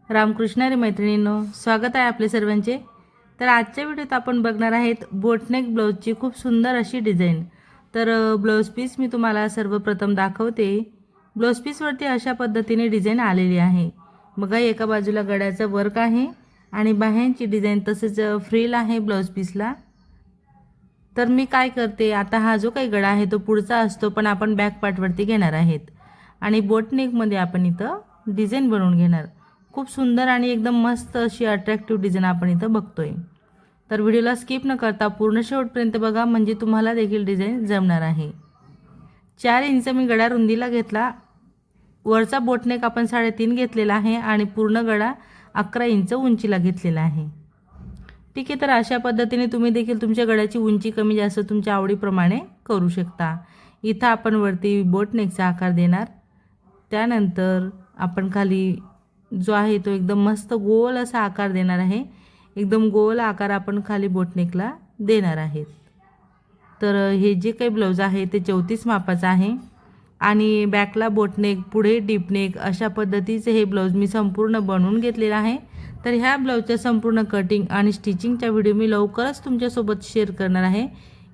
रामकृष्ण हरी मैत्रिणींनो, स्वागत आहे आपले सर्वांचे। तर आजच्या व्हिडिओत आपण बघणार आहेत बोटनेक ब्लाउजची खूप सुंदर अशी डिझाइन। तर ब्लाउज पीस मी तुम्हाला सर्वप्रथम दाखवते। ब्लाउज पीसवरती अशा पद्धतीने डिझाइन आलेली आहे। बघा, एका बाजूला गळ्याचं वर्क आहे आणि बाह्यांची डिझाइन तसेच फ्रिल आहे ब्लाउज पीसला। तर मी काय करते, आता हा जो काही गळा आहे तो पुढचा असतो, पण आपण बॅक पार्टवरती घेणार आहेत आणि बोटनेकमध्ये आपण इथं डिझाइन बनवून घेणार। खूप सुंदर आणि एकदम मस्त अशी अट्रॅक्टिव्ह डिझाइन आपण इथं बघतोय। तर व्हिडिओला स्किप न करता पूर्ण शेवटपर्यंत बघा, म्हणजे तुम्हाला देखील डिझाइन जमणार आहे। 4 इंच मी गळा रुंदीला घेतला। वरचा बोटनेक आपण 3.5 घेतलेला आहे आणि पूर्ण गळा 11 इंच उंचीला घेतलेला आहे। ठीक आहे, तर अशा पद्धतीने तुम्ही देखील तुमच्या गळ्याची उंची कमी जास्त तुमच्या आवडीप्रमाणे करू शकता। इथं आपण वरती बोटनेकचा आकार देणार, त्यानंतर आपण खाली जो आहे तो एकदम मस्त गोल असा आकार देणार आहे। एकदम गोल आकार आपण खाली बोटनेकला देणार आहेत। तर हे जे काही ब्लाउज आहे ते 34 मापाचं आहे आणि बॅकला बोटनेक, पुढे डीपनेक अशा पद्धतीचे हे ब्लाउज मी संपूर्ण बनवून घेतलेला आहे। तर ह्या ब्लाउजच्या संपूर्ण कटिंग आणि स्टिचिंगचा व्हिडिओ मी लवकरच तुमच्यासोबत शेअर करणार आहे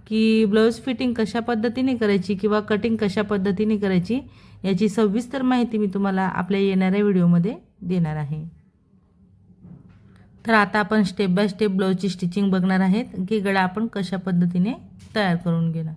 की ब्लाउज फिटिंग कशा पद्धतीने करायची किंवा कटिंग कशा पद्धतीने करायची याची सविस्तर माहिती मी तुम्हाला आपल्या येणाऱ्या व्हिडिओमध्ये देणार आहे। तर आता आपण स्टेप बाय स्टेप ब्लाउजची स्टिचिंग बघणार आहेत की गळा आपण कशा पद्धतीने तयार करून घेणार।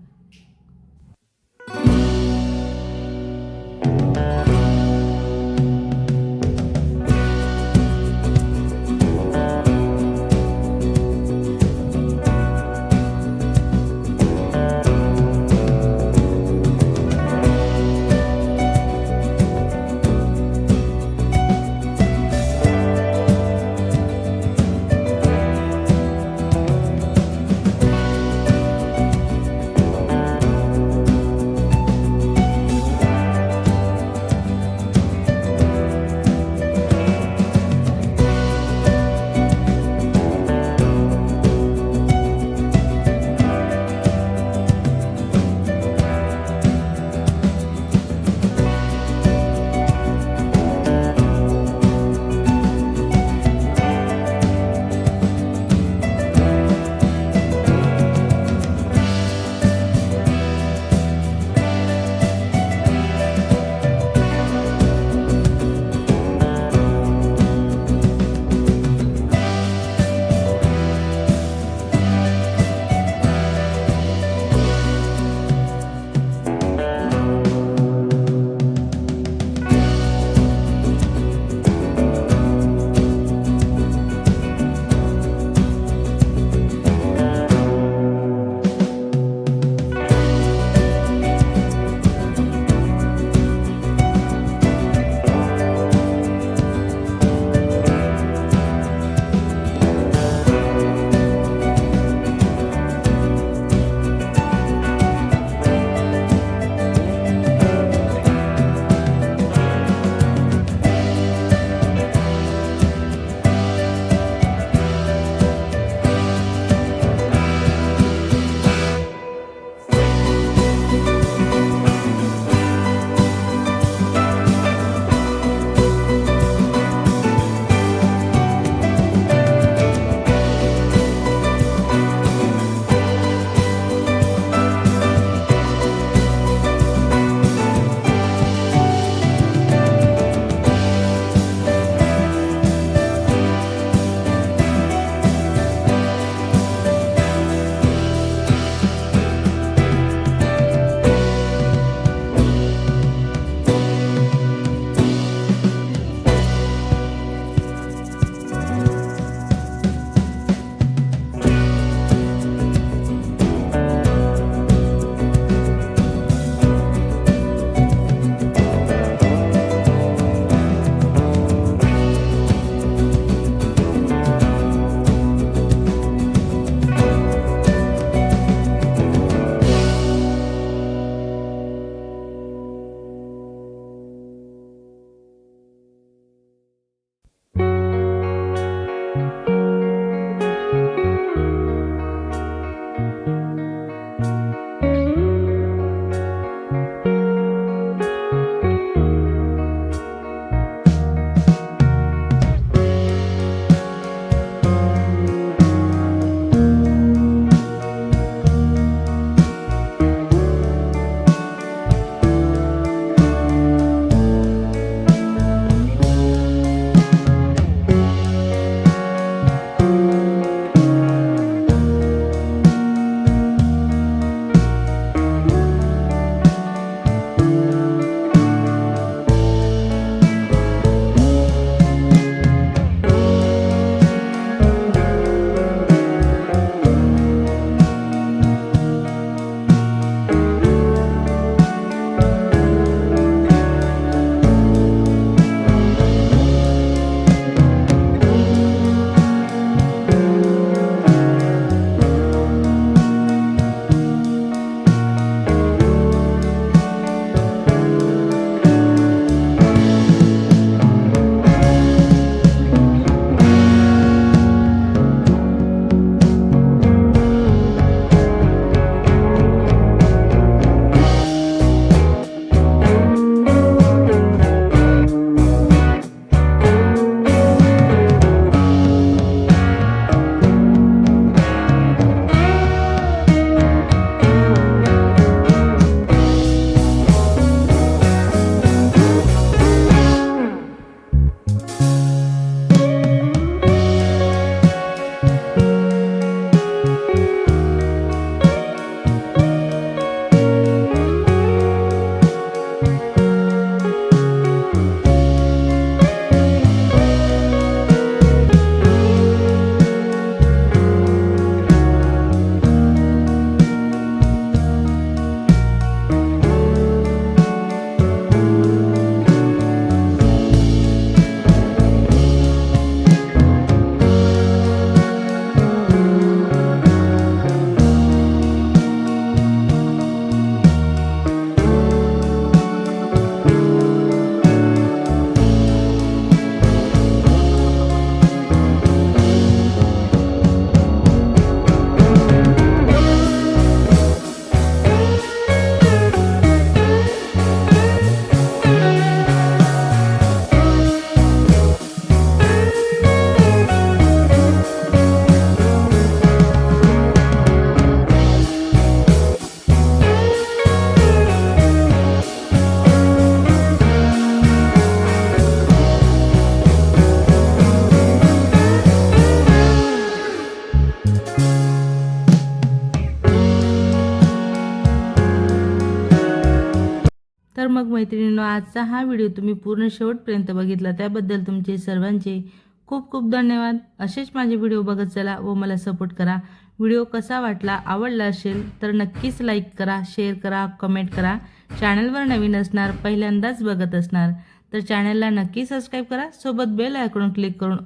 तर मग मैत्रिणींनो, आजचा हा व्हिडिओ तुम्ही पूर्ण शेवटपर्यंत बघितला त्याबद्दल तुमचे सर्वांचे खूप खूप धन्यवाद. असेच माझे व्हिडिओ बघत चला व मला सपोर्ट करा. व्हिडिओ कसा वाटला, आवडला असेल तर नक्कीच लाईक करा, शेअर करा, कमेंट करा. चॅनलवर नवीन असणार, पहिल्यांदाच बघत असणार तर चॅनलला नक्की सबस्क्राईब करा. सोबत बेल आयकॉन क्लिक करून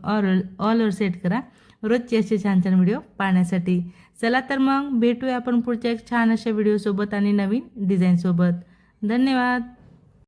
ऑलवर सेट करा रोजचे असे छान छान व्हिडिओ पाहण्यासाठी. चला तर मग भेटूया आपण पुढच्या एक छान अशा व्हिडिओसोबत आणि नवीन डिझाईनसोबत. धन्यवाद.